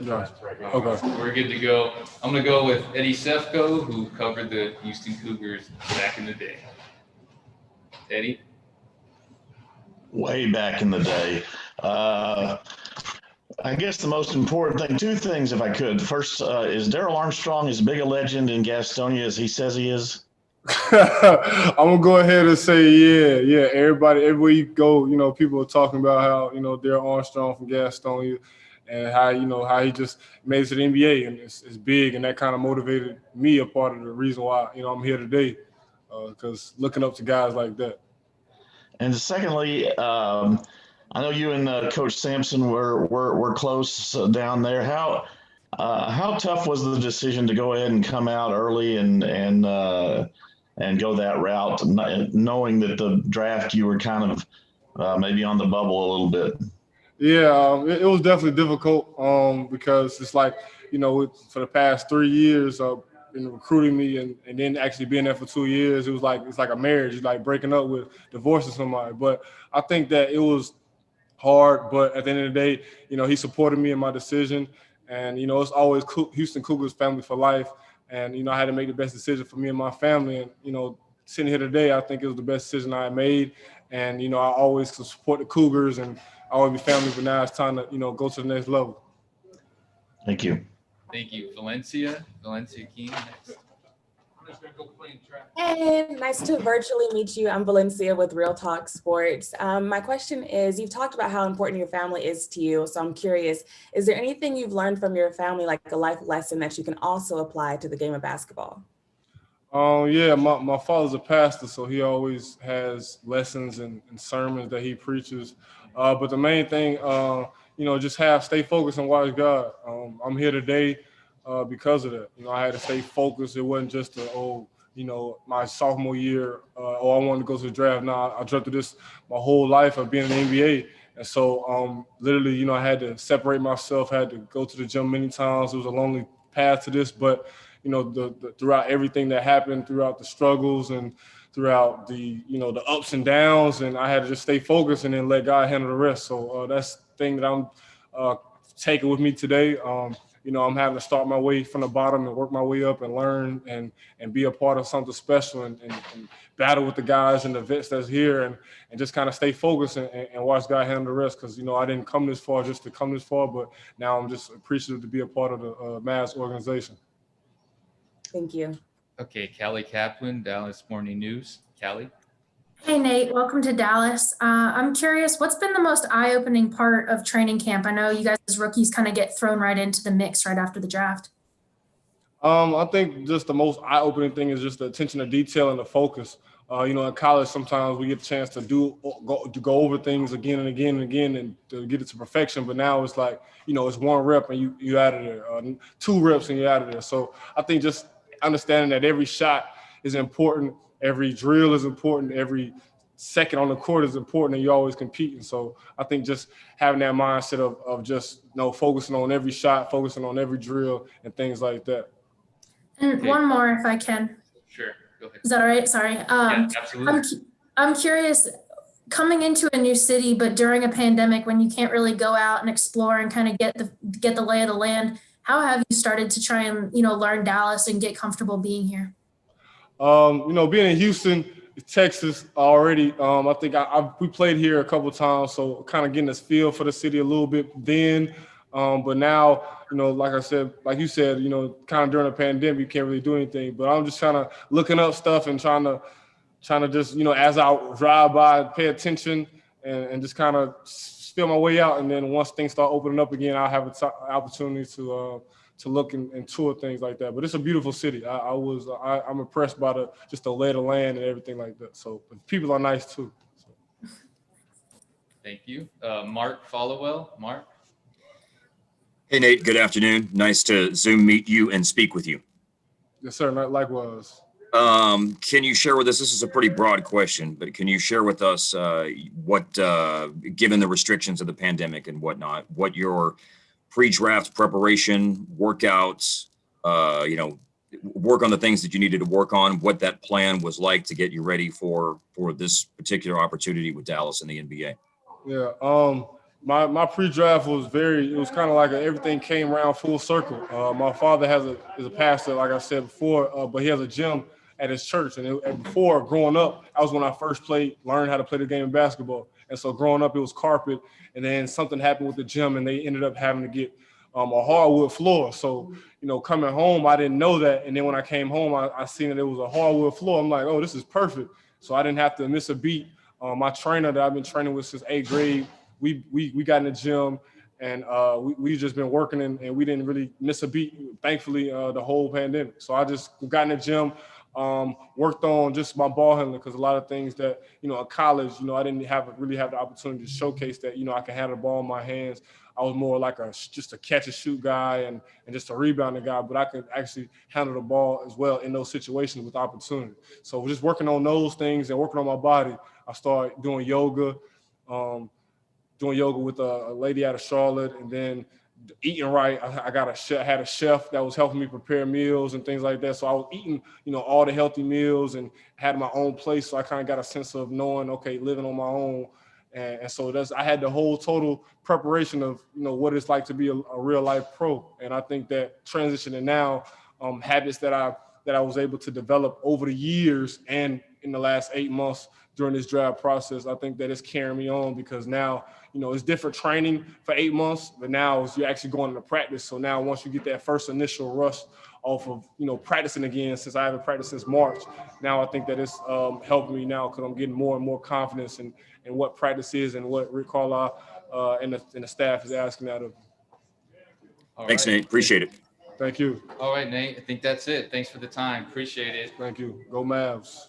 Gotcha. Okay. We're good to go. I'm going to go with Eddie Sefko, who covered the Houston Cougars back in the day. Eddie? Way back in the day. I guess the most important thing, two things if I could. First, is Darrell Armstrong as big a legend in Gastonia as he says he is? I'm gonna go ahead and say, yeah. Everybody, everywhere you go, people are talking about how, Darrell Armstrong from Gastonia and how he just made it to the NBA, and it's big, and that kind of motivated me, a part of the reason why, I'm here today, because looking up to guys like that. And secondly, I know you and Coach Sampson were close down there. How tough was the decision to go ahead and come out early and go that route, knowing that the draft you were kind of maybe on the bubble a little bit? Yeah, it was definitely difficult because it's like, for the past 3 years in recruiting me and then actually being there for 2 years, it's like a marriage. It's like breaking up with divorcing somebody. But I think that it was hard, but at the end of the day, he supported me in my decision. And, it's always Houston Cougars family for life. And, I had to make the best decision for me and my family. And, sitting here today, I think it was the best decision I made. And, I always support the Cougars and I always be family, but now it's time to, go to the next level. Thank you. Thank you. Valencia King next. Hey, nice to virtually meet you. I'm Valencia with Real Talk Sports. My question is, you've talked about how important your family is to you. So I'm curious, is there anything you've learned from your family, like a life lesson that you can also apply to the game of basketball? Yeah, my father's a pastor, so he always has lessons and sermons that he preaches. But the main thing, just stay focused and watch God. I'm here today because of that. I had to stay focused. It wasn't just my sophomore year, I wanted to go to the draft. Now I dreamt of this my whole life of being in the NBA. And so literally, I had to separate myself, had to go to the gym many times. It was a lonely path to this, but throughout everything that happened, throughout the struggles and throughout the ups and downs, and I had to just stay focused and then let God handle the rest. So that's the thing that I'm taking with me today. I'm having to start my way from the bottom and work my way up and learn and be a part of something special and battle with the guys and the vets that's here and just kind of stay focused and watch God handle the rest. Because, I didn't come this far just to come this far, but now I'm just appreciative to be a part of the Mavs organization. Thank you. Okay, Callie Kaplan, Dallas Morning News. Callie. Hey, Nate. Welcome to Dallas. I'm curious, what's been the most eye-opening part of training camp? I know you guys as rookies kind of get thrown right into the mix right after the draft. I think just the most eye-opening thing is just the attention to detail and the focus. In college, sometimes we get a chance to go over things again and again and again and to get it to perfection. But now it's like, it's one rep and you out of there, 2 reps and you're out of there. So I think just understanding that every shot is important, every drill is important, every second on the court is important, and you're always competing. So I think just having that mindset of just focusing on every shot, focusing on every drill and things like that. And okay. One more, if I can. Sure, go ahead. Is that all right? Sorry. Yeah, absolutely. I'm curious, coming into a new city, but during a pandemic when you can't really go out and explore and kind of get the lay of the land, how have you started to try and, learn Dallas and get comfortable being here? Being in Houston, Texas already, I think we played here a couple of times, so kind of getting this feel for the city a little bit then. But now, like I said, like you said, kind of during the pandemic, you can't really do anything. But I'm just kind of looking up stuff and trying to just, as I drive by, pay attention and just kind of feel my way out. And then once things start opening up again, I'll have an opportunity to look and tour things like that. But it's a beautiful city. I'm impressed by just the lay of the land and everything like that. So people are nice too. So. Thank you. Mark Followell. Mark. Hey, Nate. Good afternoon. Nice to Zoom meet you and speak with you. Yes, sir. Likewise. Can you share with us, this is a pretty broad question, but can you share with us what, given the restrictions of the pandemic and whatnot, what your pre-draft preparation, workouts, work on the things that you needed to work on, what that plan was like to get you ready for this particular opportunity with Dallas in the NBA? Yeah. My pre-draft was it was kind of like everything came around full circle. My father is a pastor, like I said before, but he has a gym at his church. And before, growing up, that was when I first learned how to play the game of basketball. And so growing up, it was carpet. And then something happened with the gym, and they ended up having to get a hardwood floor. So, coming home, I didn't know that. And then when I came home, I seen that it was a hardwood floor. I'm like, oh, this is perfect. So I didn't have to miss a beat. My trainer that I've been training with since 8th grade, we got in the gym, and we just been working, and we didn't really miss a beat, thankfully, the whole pandemic. So I just got in the gym, worked on just my ball handling, because a lot of things that, in college, I didn't really have the opportunity to showcase that, I can handle the ball in my hands. I was more like just a catch and shoot guy and just a rebounding guy, but I could actually handle the ball as well in those situations with opportunity. So just working on those things and working on my body, I started doing yoga, with a lady out of Charlotte, and then eating right. I had a chef that was helping me prepare meals and things like that. So I was eating, all the healthy meals and had my own place. So I kind of got a sense of knowing, okay, living on my own. And so I had the whole total preparation of, what it's like to be a real life pro. And I think that transitioning now, habits that I was able to develop over the years and in the last 8 months during this draft process, I think that it's carrying me on, because now, it's different training for 8 months, but now you're actually going into practice. So now once you get that first initial rush off of, practicing again, since I haven't practiced since March, now I think that it's helping me now, because I'm getting more and more confidence in what practice is and what Rick Carlisle and the staff is asking out of me. Thanks, Nate. Appreciate it. Thank you. All right, Nate. I think that's it. Thanks for the time. Appreciate it. Thank you. Go Mavs.